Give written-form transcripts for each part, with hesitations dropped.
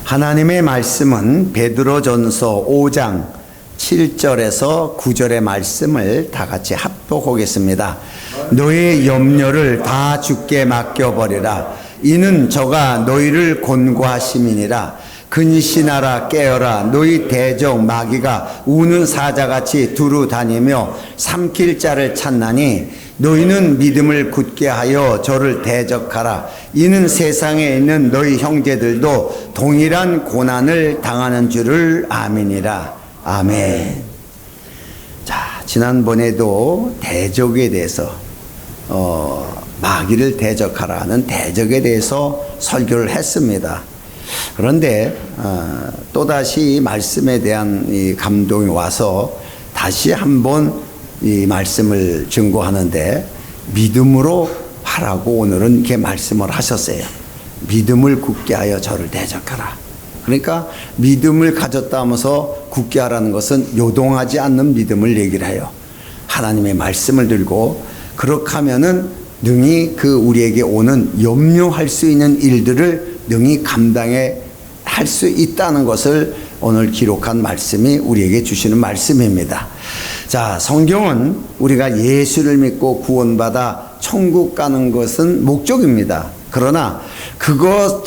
하나님의 말씀은 베드로전서 5장 7절에서 9절의 말씀을 다 같이 합독하겠습니다. 너의 염려를 다 주께 맡겨버리라. 이는 저가 너희를 권고하심이니라. 근신하라 깨어라. 너희 대적 마귀가 우는 사자같이 두루 다니며 삼킬 자를 찾나니 너희는 믿음을 굳게 하여 저를 대적하라. 이는 세상에 있는 너희 형제들도 동일한 고난을 당하는 줄을 아미니라. 아멘. 자, 지난번에도 대적에 대해서 마귀를 대적하라는 대적에 대해서 설교를 했습니다. 그런데 또다시 이 말씀에 대한 이 감동이 와서 다시 한번 이 말씀을 증거하는데, 믿음으로 하라고 오늘은 이렇게 말씀을 하셨어요. 믿음을 굳게 하여 저를 대적하라. 그러니까 믿음을 가졌다 하면서 굳게 하라는 것은 요동하지 않는 믿음을 얘기를 해요. 하나님의 말씀을 들고 그렇게 하면은 능히 그 우리에게 오는 염려할 수 있는 일들을 능히 감당해 할 수 있다는 것을 오늘 기록한 말씀이 우리에게 주시는 말씀입니다. 자, 성경은 우리가 예수를 믿고 구원받아 천국 가는 것은 목적입니다. 그러나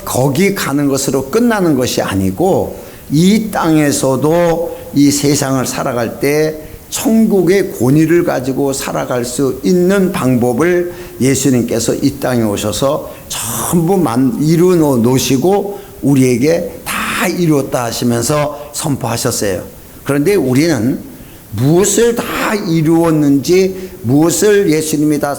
거기 가는 것으로 끝나는 것이 아니고, 이 땅에서도 이 세상을 살아갈 때 천국의 권위를 가지고 살아갈 수 있는 방법을 예수님께서 이 땅에 오셔서 전부 이루어 놓으시고 우리에게 다 이루었다 하시면서 선포하셨어요. 그런데 우리는 무엇을 다 이루었는지, 무엇을 예수님이 다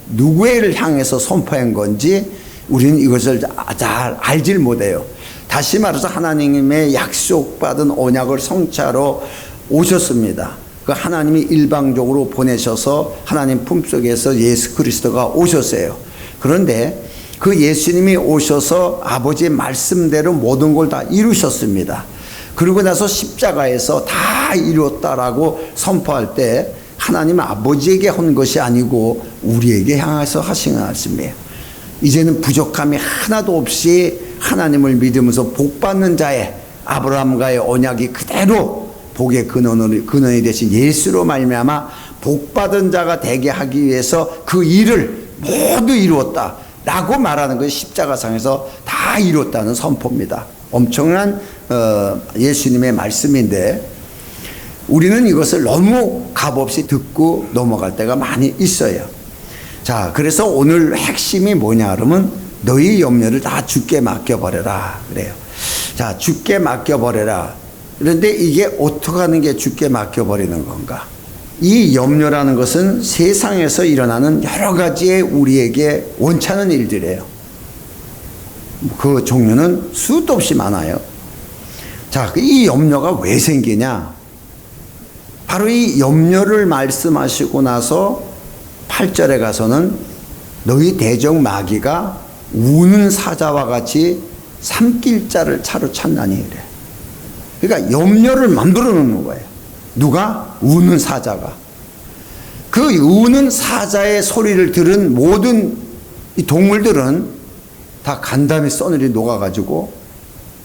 누구를 향해서 선포한 건지 우리는 이것을 잘 알질 못해요. 다시 말해서 하나님의 약속받은 언약을 성취하러 오셨습니다. 그 하나님이 일방적으로 보내셔서 하나님 품속에서 예수 그리스도가 오셨어요. 그런데 그 예수님이 오셔서 아버지의 말씀대로 모든 걸 다 이루셨습니다. 그러고 나서 십자가에서 다 이루었다라고 선포할 때 하나님 아버지에게 한 것이 아니고 우리에게 향해서 하신 말씀이에요. 이제는 부족함이 하나도 없이 하나님을 믿으면서 복받는 자의 아브라함과의 언약이 그대로 복의 근원이 되신 예수로 말미암아 복받은 자가 되게 하기 위해서 그 일을 모두 이루었다 라고 말하는 것이 십자가상에서 다 이뤘다는 선포입니다. 엄청난 예수님의 말씀인데, 우리는 이것을 너무 값없이 듣고 넘어갈 때가 많이 있어요. 자, 그래서 오늘 핵심이 뭐냐 그러면 너희 염려를 다 주께 맡겨버려라 그래요. 자, 주께 맡겨버려라. 그런데 이게 어떻게 하는 게 주께 맡겨버리는 건가? 이 염려라는 것은 세상에서 일어나는 여러 가지의 우리에게 원찮은 일들이에요. 그 종류는 수도 없이 많아요. 자, 이 염려가 왜 생기냐? 바로 이 염려를 말씀하시고 나서 8절에 가서는 너희 대적 마귀가 우는 사자와 같이 삼킬 자를 차로 찾나니 그래. 그러니까 염려를 만들어 놓는 거예요. 누가? 우는 사자가. 그 우는 사자의 소리를 들은 모든 이 동물들은 다 간담이 써늘이 녹아가지고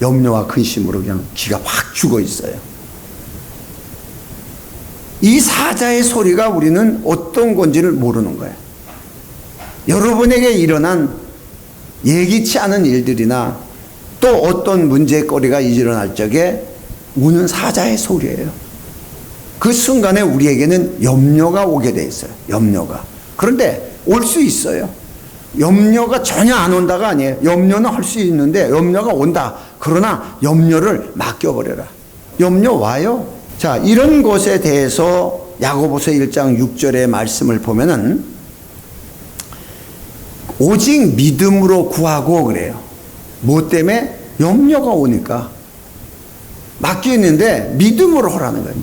염려와 근심으로 그냥 기가 확 죽어 있어요. 이 사자의 소리가 우리는 어떤 건지를 모르는 거예요. 여러분에게 일어난 예기치 않은 일들이나 또 어떤 문제거리가 일어날 적에 우는 사자의 소리예요. 그 순간에 우리에게는 염려가 오게 돼 있어요. 염려가. 그런데 올 수 있어요. 염려가 전혀 안 온다가 아니에요. 염려는 할 수 있는데 염려가 온다. 그러나 염려를 맡겨버려라. 염려 와요. 자, 이런 것에 대해서 야고보서 1장 6절의 말씀을 보면은 오직 믿음으로 구하고 그래요. 뭐 때문에? 염려가 오니까. 맡기는데 믿음으로 하라는 거예요.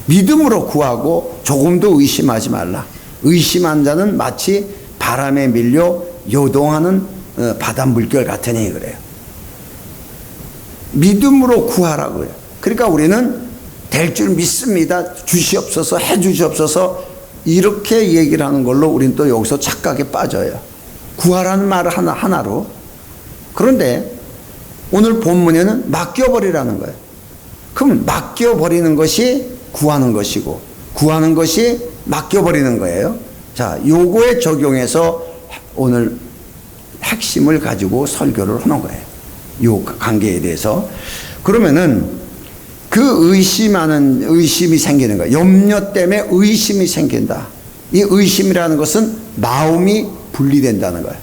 믿음으로 구하고 조금도 의심하지 말라. 의심한 자는 마치 바람에 밀려 요동하는 바다 물결 같으니 그래요. 믿음으로 구하라고요. 그러니까 우리는 될 줄 믿습니다. 주시옵소서, 해 주시옵소서 이렇게 얘기를 하는 걸로 우리는 또 여기서 착각에 빠져요. 구하라는 말 하나로. 그런데 오늘 본문에는 맡겨버리라는 거예요. 그럼 맡겨버리는 것이 구하는 것이고 구하는 것이 맡겨버리는 거예요. 자, 요거에 적용해서 오늘 핵심을 가지고 설교를 하는 거예요. 요 관계에 대해서. 그러면은 그 의심이 생기는 거예요. 염려 때문에 의심이 생긴다. 이 의심이라는 것은 마음이 분리된다는 거예요.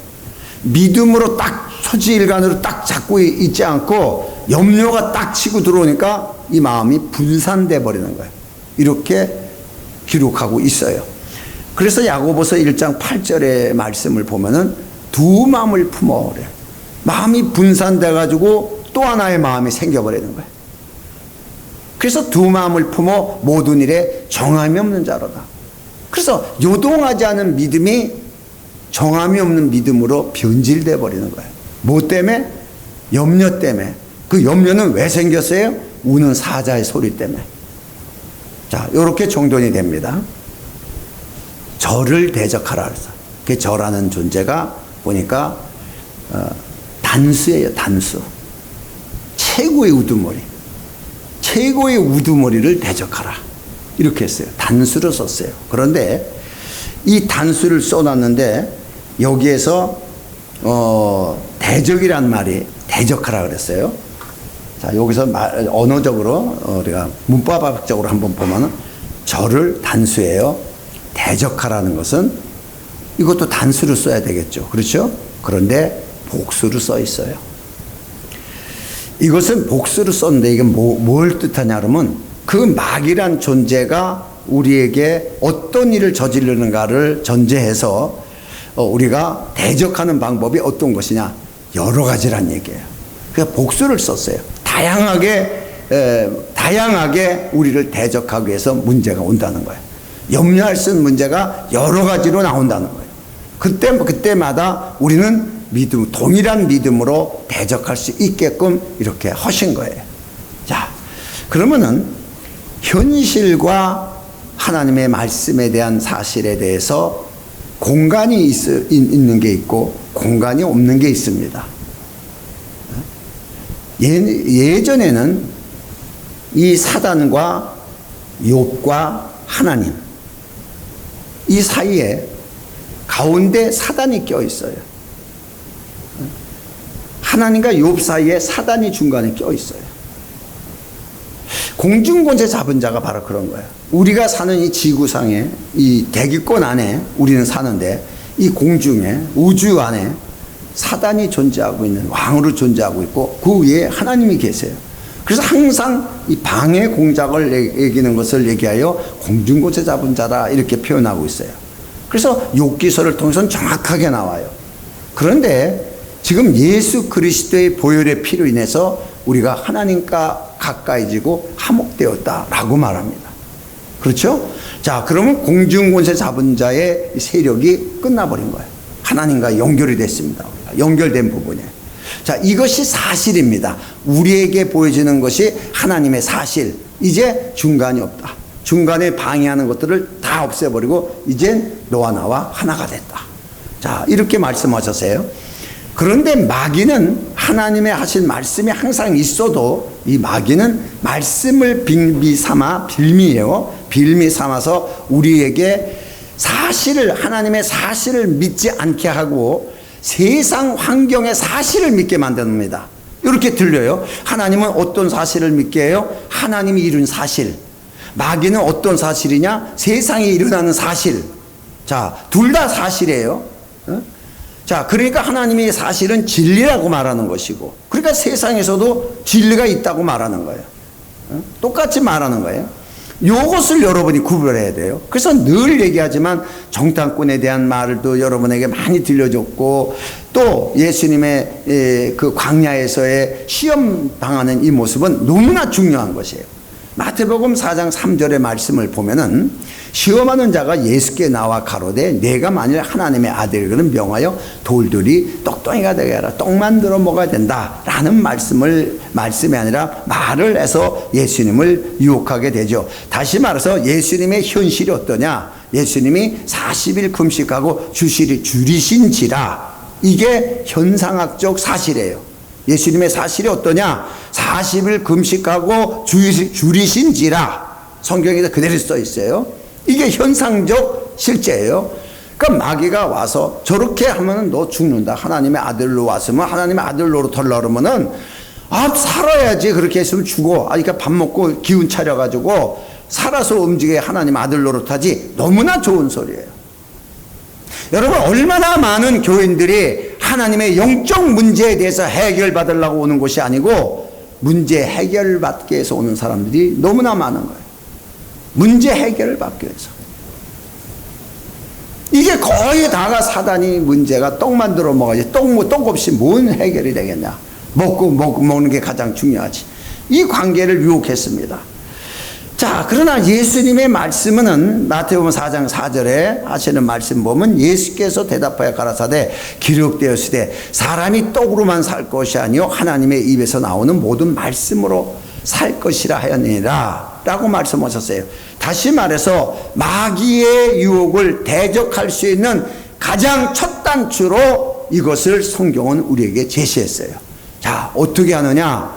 믿음으로 딱 초지일관으로 딱 잡고 있지 않고 염려가 딱 치고 들어오니까 이 마음이 분산돼 버리는 거예요. 이렇게 기록하고 있어요. 그래서 야고보서 1장 8절의 말씀을 보면은 두 마음을 품어 그래요. 마음이 분산돼 가지고 또 하나의 마음이 생겨버리는 거예요. 그래서 두 마음을 품어 모든 일에 정함이 없는 자로다. 그래서 요동하지 않은 믿음이 정함이 없는 믿음으로 변질돼 버리는 거예요. 뭐 때문에? 염려 때문에. 그 염려는 왜 생겼어요? 우는 사자의 소리 때문에. 자, 요렇게 정돈이 됩니다. 저를 대적하라 그래서. 그 저라는 존재가 보니까 단수예요, 단수. 최고의 우두머리. 최고의 우두머리를 대적하라. 이렇게 했어요. 단수를 썼어요. 그런데 이 단수를 써놨는데 여기에서 대적이란 말이 대적하라 그랬어요. 자, 여기서 언어적으로 우리가 문법학적으로 한번 보면은 저를 단수예요. 대적하라는 것은 이것도 단수를 써야 되겠죠. 그렇죠? 그런데 복수를 써 있어요. 이것은 복수를 썼는데 이게 뭘 뜻하냐 그러면 그 마귀란 존재가 우리에게 어떤 일을 저지르는가를 전제해서 우리가 대적하는 방법이 어떤 것이냐, 여러 가지란 얘기예요. 그래서 복수를 썼어요. 다양하게 우리를 대적하기 위해서 문제가 온다는 거예요. 염려할 수 있는 문제가 여러 가지로 나온다는 거예요. 그때마다 우리는 동일한 믿음으로 대적할 수 있게끔 이렇게 하신 거예요. 자, 그러면은 현실과 하나님의 말씀에 대한 사실에 대해서 공간이 있는 게 있고 공간이 없는 게 있습니다. 예전에는 이 사단과 욥과 하나님 이 사이에 가운데 사단이 껴 있어요. 하나님과 욥 사이에 사단이 중간에 껴 있어요. 공중권세 잡은 자가 바로 그런 거예요. 우리가 사는 이 지구상에 이 대기권 안에 우리는 사는데 이 공중에 우주 안에 사단이 존재하고 있는 왕으로 존재하고 있고 그 위에 하나님이 계세요. 그래서 항상 이 방해 공작을 얘기하는 것을 얘기하여 공중권세 잡은 자라 이렇게 표현하고 있어요. 그래서 욥기서를 통해서는 정확하게 나와요. 그런데 지금 예수 그리스도의 보혈의 피로 인해서 우리가 하나님과 가까이지고 화목되었다라고 말합니다. 그렇죠? 자, 그러면 공중권세 잡은 자의 세력이 끝나버린 거예요. 하나님과 연결이 됐습니다. 연결된 부분이에요. 자, 이것이 사실입니다. 우리에게 보여지는 것이 하나님의 사실. 이제 중간이 없다. 중간에 방해하는 것들을 다 없애버리고 이젠 너와 나와 하나가 됐다. 자, 이렇게 말씀하셨어요. 그런데 마귀는 하나님의 하신 말씀이 항상 있어도 이 마귀는 말씀을 빌미예요. 빌미 삼아서 우리에게 하나님의 사실을 믿지 않게 하고 세상 환경의 사실을 믿게 만듭니다. 이렇게 들려요. 하나님은 어떤 사실을 믿게 해요? 하나님이 이룬 사실. 마귀는 어떤 사실이냐? 세상에 일어나는 사실. 자, 둘 다 사실이에요. 자, 그러니까 하나님의 사실은 진리라고 말하는 것이고, 그러니까 세상에서도 진리가 있다고 말하는 거예요. 똑같이 말하는 거예요. 요것을 여러분이 구별해야 돼요. 그래서 늘 얘기하지만 정탐꾼에 대한 말도 여러분에게 많이 들려줬고, 또 예수님의 그 광야에서의 시험 당하는 이 모습은 너무나 중요한 것이에요. 마태복음 4장 3절의 말씀을 보면은 시험하는 자가 예수께 나와 가로되 내가 만일 하나님의 아들이거든 명하여 돌들이 떡덩이가 되게 하라. 떡 만들어 먹어야 된다 라는 말씀이 아니라 말을 해서 예수님을 유혹하게 되죠. 다시 말해서 예수님의 현실이 어떠냐, 예수님이 40일 금식하고 주일이 줄이신지라. 이게 현상학적 사실이에요. 예수님의 사실이 어떠냐? 40일 금식하고 줄이신지라. 성경에서 그대로 써 있어요. 이게 현상적 실제예요. 그러니까 마귀가 와서 저렇게 하면 너 죽는다. 하나님의 아들로 왔으면, 하나님의 아들 노릇하려고 그러면은 살아야지. 그렇게 했으면 죽어. 그러니까 밥 먹고 기운 차려가지고 살아서 움직여야 하나님 아들 노릇하지. 너무나 좋은 소리예요. 여러분, 얼마나 많은 교인들이 하나님의 영적 문제에 대해서 해결받으려고 오는 것이 아니고 문제 해결받기 위해서 오는 사람들이 너무나 많은 거예요. 문제 해결을 받기 위해서. 이게 거의 다가 사단이 문제가 떡 만들어 먹어야지. 떡 없이 뭔 해결이 되겠냐. 먹는 게 가장 중요하지. 이 관계를 유혹했습니다. 자, 그러나 예수님의 말씀은 마태복음 4장 4절에 하시는 말씀 보면 예수께서 대답하여 가라사대 기록되었으되 사람이 떡으로만 살 것이 아니요 하나님의 입에서 나오는 모든 말씀으로 살 것이라 하였느니라 라고 말씀하셨어요. 다시 말해서 마귀의 유혹을 대적할 수 있는 가장 첫 단추로 이것을 성경은 우리에게 제시했어요. 자, 어떻게 하느냐?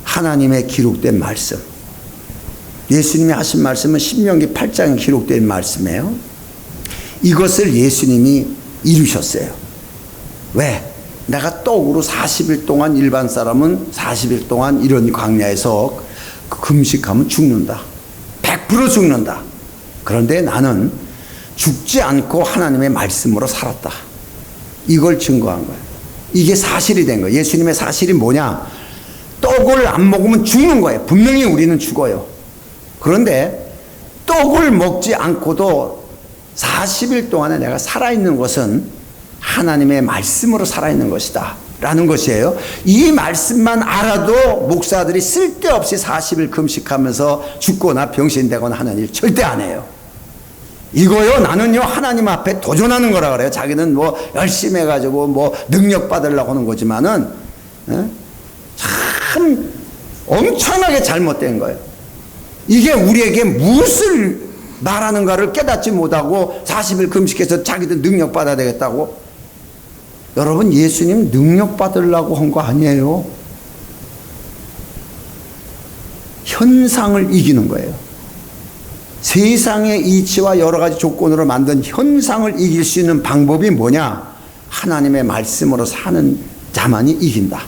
하나님의 기록된 말씀. 예수님이 하신 말씀은 신명기 8장에 기록된 말씀이에요. 이것을 예수님이 이루셨어요. 왜? 내가 떡으로 40일 동안, 일반 사람은 40일 동안 이런 광야에서 금식하면 죽는다. 100% 죽는다. 그런데 나는 죽지 않고 하나님의 말씀으로 살았다. 이걸 증거한 거예요. 이게 사실이 된 거예요. 예수님의 사실이 뭐냐? 떡을 안 먹으면 죽는 거예요. 분명히 우리는 죽어요. 그런데 떡을 먹지 않고도 40일 동안에 내가 살아있는 것은 하나님의 말씀으로 살아있는 것이다 라는 것이에요. 이 말씀만 알아도 목사들이 쓸데없이 40일 금식하면서 죽거나 병신되거나 하는 일 절대 안 해요. 이거요, 나는요 하나님 앞에 도전하는 거라 그래요. 자기는 뭐 열심히 해가지고 뭐 능력 받으려고 하는 거지만은 참 엄청나게 잘못된 거예요. 이게 우리에게 무엇을 말하는가를 깨닫지 못하고 40일 금식해서 자기도 능력 받아야 되겠다고. 여러분, 예수님 능력 받으려고 한 거 아니에요. 현상을 이기는 거예요. 세상의 이치와 여러 가지 조건으로 만든 현상을 이길 수 있는 방법이 뭐냐? 하나님의 말씀으로 사는 자만이 이긴다.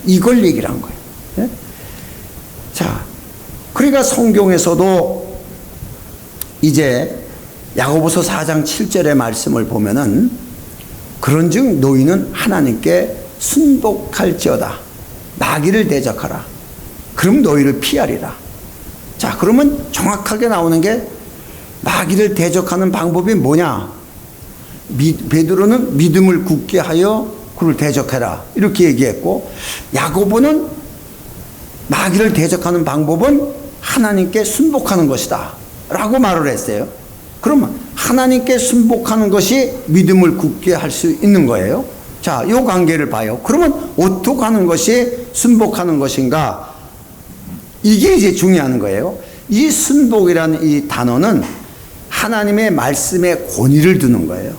이걸 얘기를 한 거예요. 네? 자, 그러니까 성경에서도 이제 야고보서 4장 7절의 말씀을 보면은 그런즉 너희는 하나님께 순복할지어다. 마귀를 대적하라. 그럼 너희를 피하리라. 자, 그러면 정확하게 나오는 게 마귀를 대적하는 방법이 뭐냐? 베드로는 믿음을 굳게 하여 그를 대적해라 이렇게 얘기했고, 야고보는 마귀를 대적하는 방법은 하나님께 순복하는 것이다 라고 말을 했어요. 그러면 하나님께 순복하는 것이 믿음을 굳게 할 수 있는 거예요. 자, 이 관계를 봐요. 그러면 어떻게 하는 것이 순복하는 것인가? 이게 이제 중요한 거예요. 이 순복이라는 이 단어는 하나님의 말씀에 권위를 두는 거예요.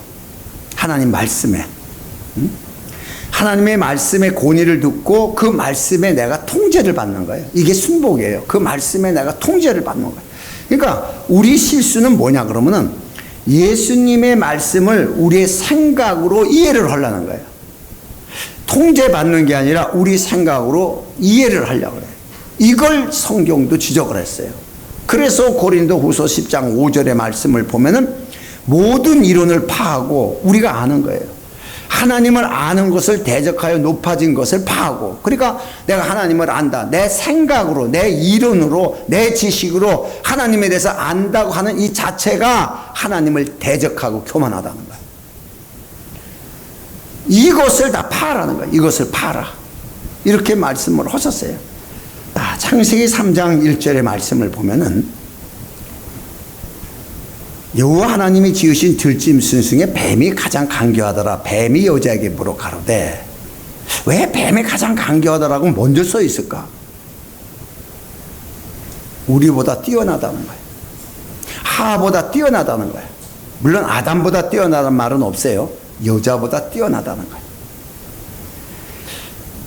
하나님 말씀에. 하나님의 말씀에 권위를 두고 그 말씀에 내가 통제를 받는 거예요. 이게 순복이에요. 그 말씀에 내가 통제를 받는 거예요. 그러니까 우리 실수는 뭐냐 그러면은 예수님의 말씀을 우리의 생각으로 이해를 하려는 거예요. 통제받는 게 아니라 우리 생각으로 이해를 하려고 해요. 이걸 성경도 지적을 했어요. 그래서 고린도후서 10장 5절의 말씀을 보면은 모든 이론을 파하고 우리가 아는 거예요. 하나님을 아는 것을 대적하여 높아진 것을 파하고, 그러니까 내가 하나님을 안다. 내 생각으로, 내 이론으로, 내 지식으로 하나님에 대해서 안다고 하는 이 자체가 하나님을 대적하고 교만하다는 거예요. 이것을 다 파라는 거예요. 이것을 파라. 이렇게 말씀을 하셨어요. 창세기 3장 1절의 말씀을 보면은 여호와 하나님이 지으신 들짐승 중에 뱀이 가장 간교하더라. 뱀이 여자에게 물어 가로되. 왜 뱀이 가장 간교하더라고 먼저 써 있을까? 우리보다 뛰어나다는 거예요. 하보다 뛰어나다는 거예요. 물론 아담보다 뛰어나다는 말은 없어요. 여자보다 뛰어나다는 거예요.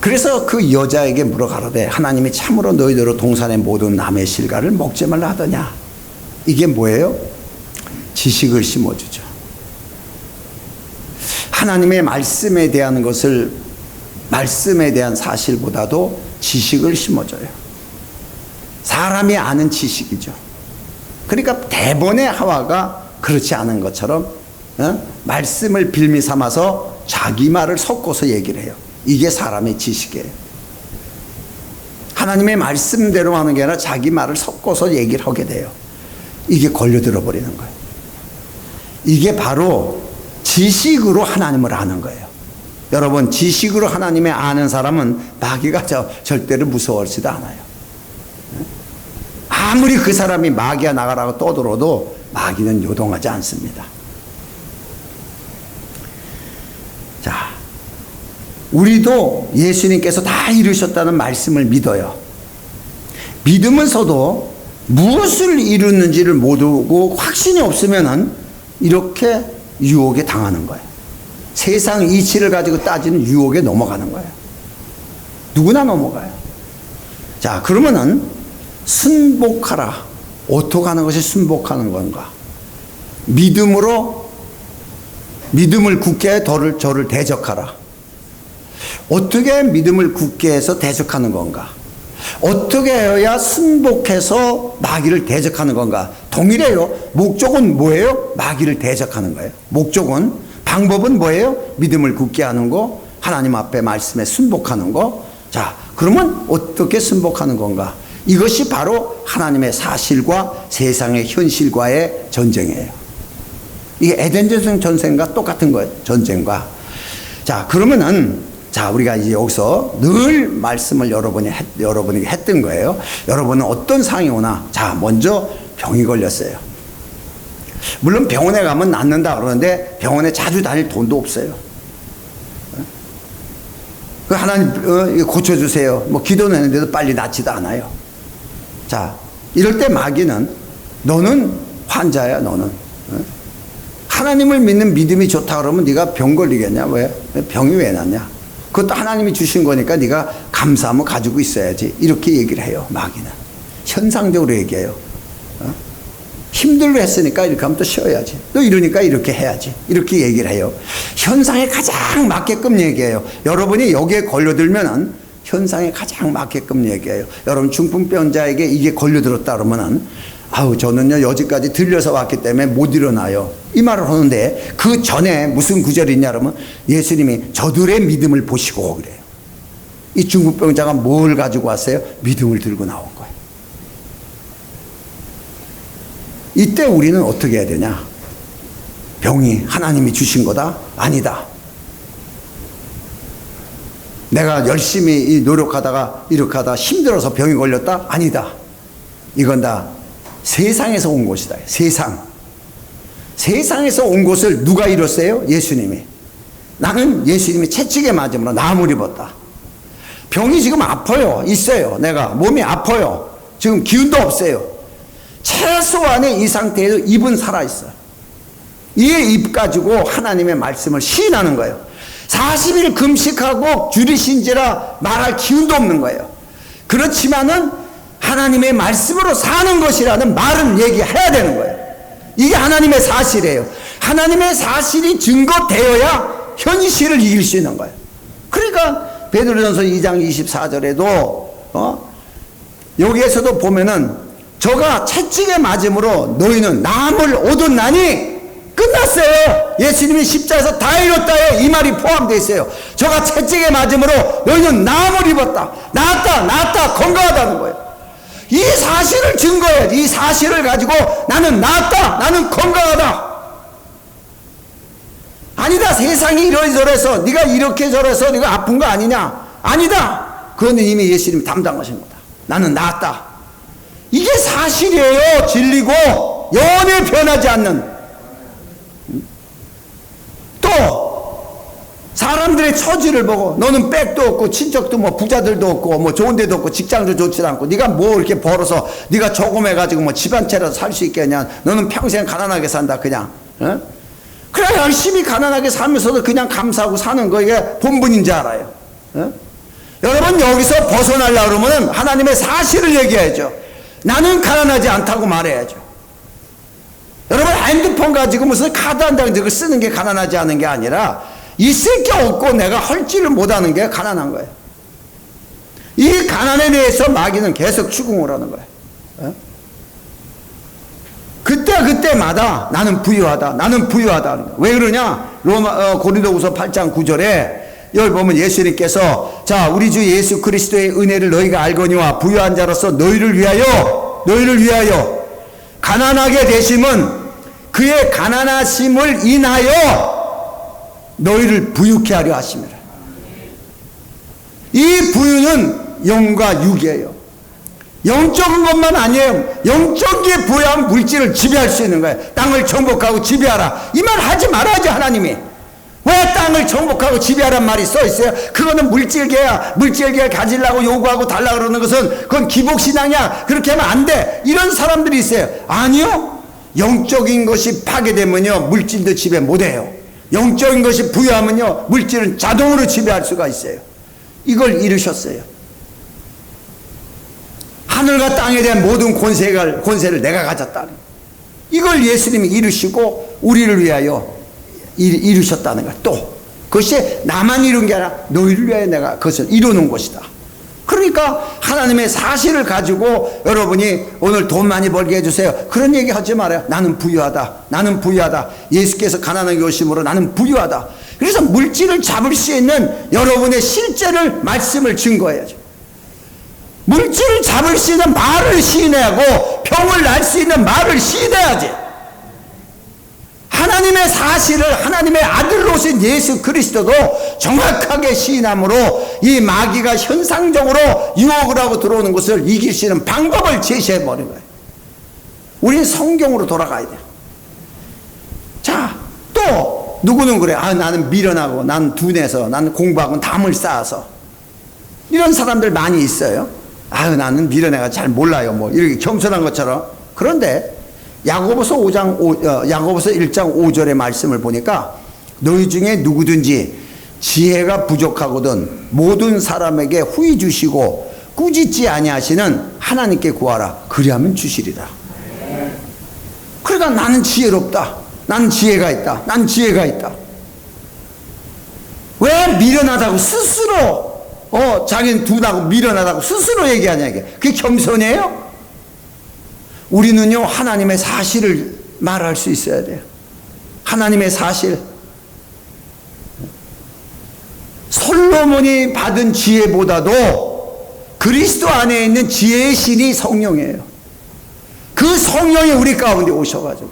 그래서 그 여자에게 물어가로되 하나님이 참으로 너희들로 동산의 모든 나무의 실과를 먹지 말라 하더냐. 이게 뭐예요? 지식을 심어주죠. 하나님의 말씀에 대한 것을, 말씀에 대한 사실보다도 지식을 심어줘요. 사람이 아는 지식이죠. 그러니까 대번에 하와가 그렇지 않은 것처럼 말씀을 빌미 삼아서 자기 말을 섞어서 얘기를 해요. 이게 사람의 지식이에요. 하나님의 말씀대로 하는 게 아니라 자기 말을 섞어서 얘기를 하게 돼요. 이게 걸려들어 버리는 거예요. 이게 바로 지식으로 하나님을 아는 거예요. 여러분, 지식으로 하나님을 아는 사람은 마귀가 절대로 무서워하지도 않아요. 아무리 그 사람이 마귀야 나가라고 떠들어도 마귀는 요동하지 않습니다. 자, 우리도 예수님께서 다 이루셨다는 말씀을 믿어요. 믿으면서도 무엇을 이루는지를 모르고 확신이 없으면은 이렇게 유혹에 당하는 거예요. 세상 이치를 가지고 따지는 유혹에 넘어가는 거예요. 누구나 넘어가요. 자, 그러면은 순복하라. 어떻게 하는 것이 순복하는 건가? 믿음으로, 믿음을 굳게 해 저를 대적하라. 어떻게 믿음을 굳게 해서 대적하는 건가? 어떻게 해야 순복해서 마귀를 대적하는 건가? 동일해요. 목적은 뭐예요? 마귀를 대적하는 거예요. 목적은, 방법은 뭐예요? 믿음을 굳게 하는 거, 하나님 앞에 말씀에 순복하는 거. 자, 그러면 어떻게 순복하는 건가? 이것이 바로 하나님의 사실과 세상의 현실과의 전쟁이에요. 이게 에덴 전쟁과 똑같은 거예요. 전쟁과. 자, 그러면은, 자, 우리가 이제 여기서 늘 말씀을 여러분에게 했던 거예요. 여러분은 어떤 상황이 오나, 자, 먼저 병이 걸렸어요. 물론 병원에 가면 낫는다 그러는데 병원에 자주 다닐 돈도 없어요. 그 하나님 고쳐주세요. 뭐 기도는 했는데도 빨리 낫지도 않아요. 자, 이럴 때 마귀는 너는 환자야, 너는. 하나님을 믿는 믿음이 좋다 그러면 네가 병 걸리겠냐? 왜? 병이 왜 났냐? 그것도 하나님이 주신 거니까 네가 감사하면 가지고 있어야지. 이렇게 얘기를 해요, 마귀는. 현상적으로 얘기해요. 힘들게 했으니까 이렇게 하면 또 쉬어야지. 또 이러니까 이렇게 해야지. 이렇게 얘기를 해요. 현상에 가장 맞게끔 얘기해요. 여러분이 여기에 걸려들면은 현상에 가장 맞게끔 얘기해요. 여러분 중풍병자에게 이게 걸려들었다 그러면은 아우 저는요 여지까지 들려서 왔기 때문에 못 일어나요. 이 말을 하는데 그 전에 무슨 구절이 있냐 그러면 예수님이 저들의 믿음을 보시고 그래요. 이 중풍병자가 뭘 가지고 왔어요? 믿음을 들고 나온 거예요. 이때 우리는 어떻게 해야 되냐? 병이 하나님이 주신 거다? 아니다. 내가 열심히 노력하다가 이렇게 하다 힘들어서 병이 걸렸다? 아니다. 이건 다 세상에서 온 것이다. 세상에서 온 것을 누가 이뤘어요? 예수님이. 나는 예수님이 채찍에 맞음으로 나무를 입었다. 병이 지금 아파요. 있어요. 내가 몸이 아파요. 지금 기운도 없어요. 최소한의 이 상태에도 입은 살아있어요. 이 입 가지고 하나님의 말씀을 시인하는 거예요. 40일 금식하고 줄이신지라 말할 기운도 없는 거예요. 그렇지만은 하나님의 말씀으로 사는 것이라는 말은 얘기해야 되는 거예요. 이게 하나님의 사실이에요. 하나님의 사실이 증거되어야 현실을 이길 수 있는 거예요. 그러니까 베드로전서 2장 24절에도 여기에서도 보면은 저가 채찍에 맞음으로 너희는 남을 얻었나니 끝났어요. 예수님이 십자가에서 다 이뤘다에 이 말이 포함되어 있어요. 저가 채찍에 맞음으로 너희는 남을 입었다. 나았다 건강하다는 거예요. 이 사실을 증거해야지. 이 사실을 가지고 나는 나았다 나는 건강하다. 아니다 세상이 이러저러해서 네가 이렇게 저래서 네가 아픈 거 아니냐. 아니다. 그건 이미 예수님이 담당하신 거다. 나는 나았다. 이게 사실이에요. 진리고 영원히 변하지 않는. 또 사람들의 처지를 보고 너는 백도 없고 친척도 뭐 부자들도 없고 뭐 좋은 데도 없고 직장도 좋지 않고 네가 뭐 이렇게 벌어서 네가 조금해가지고 뭐 집 한 채라도 살 수 있겠냐. 너는 평생 가난하게 산다 그냥. 그래 열심히 가난하게 살면서도 그냥 감사하고 사는 거 이게 본분인 줄 알아요. 여러분, 여기서 벗어나려고 그러면 하나님의 사실을 얘기해야죠. 나는 가난하지 않다고 말해야죠. 여러분, 핸드폰 가지고 무슨 카드 한 장 쓰는 게 가난하지 않은 게 아니라 있을 게 없고 내가 헐지를 못하는 게 가난한 거예요. 이 가난에 대해서 마귀는 계속 추궁을 하는 거예요. 그때마다 나는 부유하다, 나는 부유하다. 왜 그러냐? 고린도후서 8장 9절에 여기 보면 예수님께서, 자, 우리 주 예수 그리스도의 은혜를 너희가 알거니와 부유한 자로서 너희를 위하여 가난하게 되심은 그의 가난하심을 인하여 너희를 부유케 하려 하심이라. 이 부유는 영과 육이에요. 영적인 것만 아니에요. 영적인 부유한 물질을 지배할 수 있는 거예요. 땅을 정복하고 지배하라, 이 말 하지 말아야지. 하나님이 왜 땅을 정복하고 지배하란 말이 써 있어요? 그거는 물질계야. 물질계 가지려고 요구하고 달라고 그러는 것은 그건 기복신앙이야. 그렇게 하면 안 돼. 이런 사람들이 있어요. 아니요, 영적인 것이 파괴되면요 물질도 지배 못해요. 영적인 것이 부유하면요 물질은 자동으로 지배할 수가 있어요. 이걸 이루셨어요. 하늘과 땅에 대한 모든 권세를 내가 가졌다. 이걸 예수님이 이루시고 우리를 위하여 이루셨다는 거야. 또 그것이 나만 이룬 게 아니라 너희를 위하여 내가 그것을 이루는 것이다. 그러니까 하나님의 사실을 가지고 여러분이 오늘 돈 많이 벌게 해주세요, 그런 얘기 하지 말아요. 나는 부유하다, 나는 부유하다. 예수께서 가난하게 오심으로 나는 부유하다. 그래서 물질을 잡을 수 있는 여러분의 실제를 말씀을 증거해야죠. 물질을 잡을 수 있는 말을 시인하고 병을 날 수 있는 말을 시인해야지. 하나님의 사실을 하나님의 아들로 오신 예수 그리스도도 정확하게 시인함으로 이 마귀가 현상적으로 유혹을 하고 들어오는 것을 이길 수 있는 방법을 제시해버린 거예요. 우린 성경으로 돌아가야 돼요. 자, 또 누구는 그래. 나는 미련하고 난 둔해서 나는 공부하고 담을 쌓아서. 이런 사람들 많이 있어요. 나는 미련해가 잘 몰라요, 뭐 이렇게 겸손한 것처럼. 그런데 야고보서 1장 5절의 말씀을 보니까 너희 중에 누구든지 지혜가 부족하거든 모든 사람에게 후히 주시고 꾸짖지 아니하시는 하나님께 구하라, 그리하면 주시리라. 그러니까 나는 지혜롭다, 난 지혜가 있다, 난 지혜가 있다. 왜 미련하다고 스스로 자기는 둔하고 미련하다고 스스로 얘기하냐, 이게 그게 겸손이에요? 우리는요 하나님의 사실을 말할 수 있어야 돼요. 하나님의 사실. 솔로몬이 받은 지혜보다도 그리스도 안에 있는 지혜의 신이 성령이에요. 그 성령이 우리 가운데 오셔가지고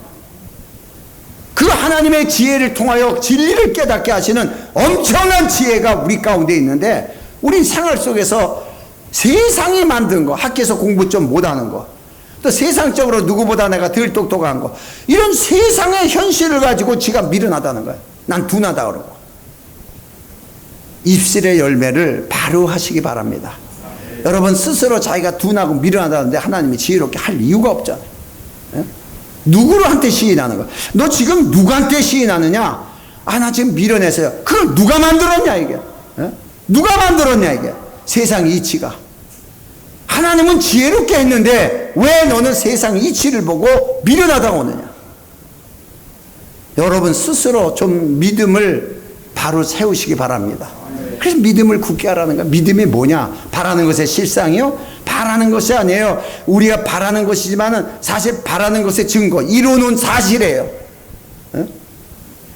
그 하나님의 지혜를 통하여 진리를 깨닫게 하시는 엄청난 지혜가 우리 가운데 있는데, 우리 생활 속에서 세상이 만든 거, 학교에서 공부 좀 못하는 거, 또 세상적으로 누구보다 내가 덜 똑똑한 거, 이런 세상의 현실을 가지고 지가 미련하다는 거예요. 난 둔하다 그러고. 입술의 열매를 바로 하시기 바랍니다. 여러분 스스로 자기가 둔하고 미련하다는데 하나님이 지혜롭게 할 이유가 없잖아요. 예? 누구한테 시인하는 거야? 너 지금 누구한테 시인하느냐? 나 지금 미련해서요. 그걸 누가 만들었냐 이게? 예? 누가 만들었냐 이게? 세상 이치가. 하나님은 지혜롭게 했는데 왜 너는 세상 이치를 보고 미련하다고 하느냐? 여러분 스스로 좀 믿음을 바로 세우시기 바랍니다. 그래서 믿음을 굳게 하라는 거야. 믿음이 뭐냐? 바라는 것의 실상이요? 바라는 것이 아니에요. 우리가 바라는 것이지만은 사실 바라는 것의 증거, 이루는 사실이에요.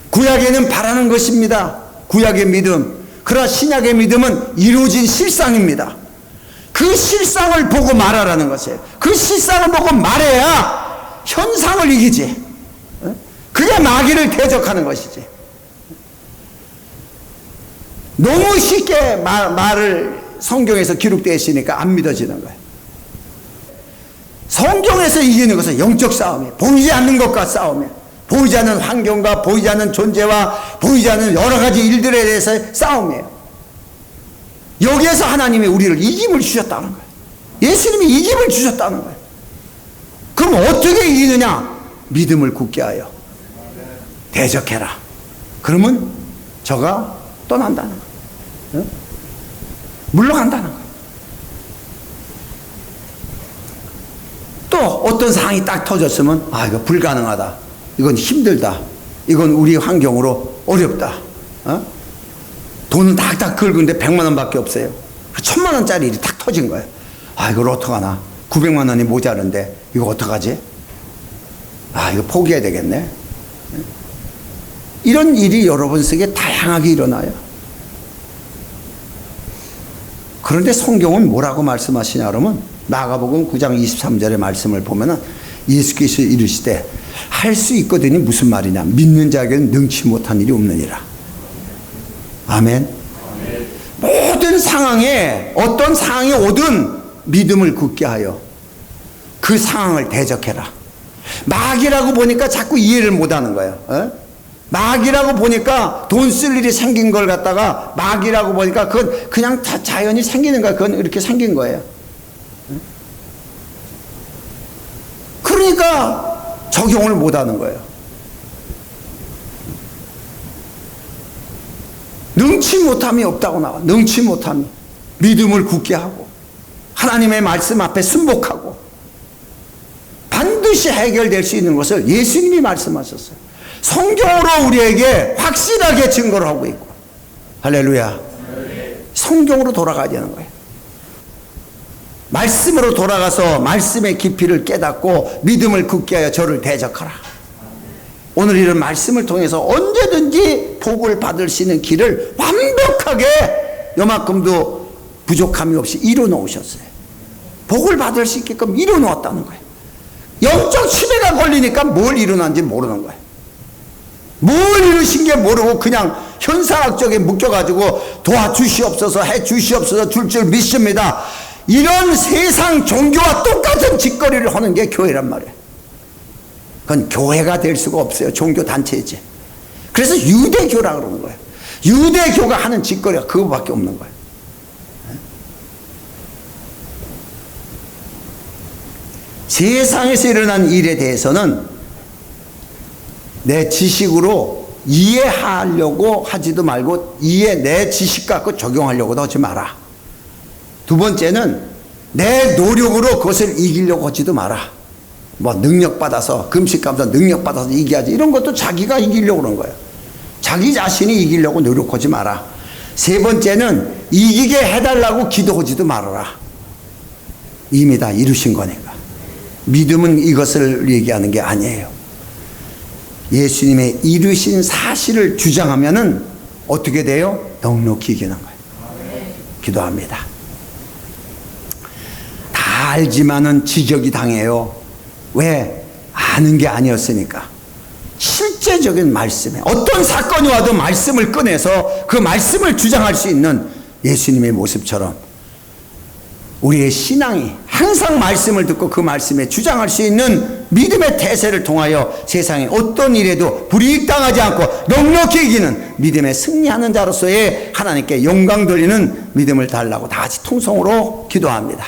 구약에는 바라는 것입니다. 구약의 믿음. 그러나 신약의 믿음은 이루어진 실상입니다. 그 실상을 보고 말하라는 것이에요. 그 실상을 보고 말해야 현상을 이기지. 그게 마귀를 대적하는 것이지. 너무 쉽게 말을 성경에서 기록되어 있으니까 안 믿어지는 거예요. 성경에서 이기는 것은 영적 싸움이에요. 보이지 않는 것과 싸움이에요. 보이지 않는 환경과 보이지 않는 존재와 보이지 않는 여러 가지 일들에 대해서의 싸움이에요. 여기에서 하나님이 우리를 이김을 주셨다는 거예요. 예수님이 이김을 주셨다는 거예요. 그럼 어떻게 이기느냐? 믿음을 굳게 하여 대적해라. 그러면 저가 떠난다는 거예요. 물러간다는 거예요. 또 어떤 상황이 딱 터졌으면 이거 불가능하다, 이건 힘들다, 이건 우리 환경으로 어렵다, 돈은 탁탁 긁은데 100만 원밖에 없어요. 1000만 원짜리 일이 탁 터진 거예요. 이걸 어떡하나, 900만 원이 모자른데 이거 어떡하지? 이거 포기해야 되겠네. 이런 일이 여러분 속에 다양하게 일어나요. 그런데 성경은 뭐라고 말씀하시냐 그러면, 마가복음 9장 23절의 말씀을 보면은 예수께서 이르시되 할 수 있거든이 무슨 말이냐, 믿는 자에게는 능치 못한 일이 없느니라. 아멘. 모든 상황에, 어떤 상황이 오든 믿음을 굳게 하여 그 상황을 대적해라. 막이라고 보니까 자꾸 이해를 못하는 거예요. 막이라고 보니까 돈 쓸 일이 생긴 걸 갖다가 막이라고 보니까 그건 그냥 다 자연히 생기는 거야. 그건 이렇게 생긴 거예요. 그러니까 적용을 못하는 거예요. 능치 못함이 없다고 나와. 능치 못함이. 믿음을 굳게 하고 하나님의 말씀 앞에 순복하고 반드시 해결될 수 있는 것을 예수님이 말씀하셨어요. 성경으로 우리에게 확실하게 증거를 하고 있고. 할렐루야. 성경으로 돌아가야 되는 거예요. 말씀으로 돌아가서 말씀의 깊이를 깨닫고 믿음을 굳게 하여 저를 대적하라. 오늘 이런 말씀을 통해서 언제든지 복을 받을 수 있는 길을 완벽하게 요만큼도 부족함이 없이 이뤄놓으셨어요. 복을 받을 수 있게끔 이뤄놓았다는 거예요. 영적 치매가 걸리니까 뭘 이루는지 모르는 거예요. 뭘 이루신 게 모르고 그냥 현상학적에 묶여가지고 도와주시옵소서, 해주시옵소서 줄 믿습니다. 이런 세상 종교와 똑같은 짓거리를 하는 게 교회란 말이에요. 그건 교회가 될 수가 없어요. 종교단체이지. 그래서 유대교라 그러는 거예요. 유대교가 하는 짓거리가 그거밖에 없는 거예요. 세상에서 일어난 일에 대해서는 내 지식으로 이해하려고 하지도 말고 내 지식 갖고 적용하려고도 하지 마라. 두 번째는 내 노력으로 그것을 이기려고 하지도 마라. 뭐 능력받아서, 금식하면서 능력받아서 이겨야지, 이런 것도 자기가 이기려고 그런 거예요. 자기 자신이 이기려고 노력하지 마라. 세 번째는 이기게 해달라고 기도하지도 말아라. 이미 다 이루신 거니까. 믿음은 이것을 얘기하는 게 아니에요. 예수님의 이루신 사실을 주장하면은 어떻게 돼요? 넉넉히 이기는 거예요. 기도합니다. 다 알지만은 지적이 당해요. 왜? 아는 게 아니었으니까. 실제적인 말씀에 어떤 사건이 와도 말씀을 꺼내서 그 말씀을 주장할 수 있는 예수님의 모습처럼 우리의 신앙이 항상 말씀을 듣고 그 말씀에 주장할 수 있는 믿음의 태세를 통하여 세상에 어떤 일에도 불이익당하지 않고 넉넉히 이기는 믿음의 승리하는 자로서의 하나님께 영광 돌리는 믿음을 달라고 다 같이 통성으로 기도합니다.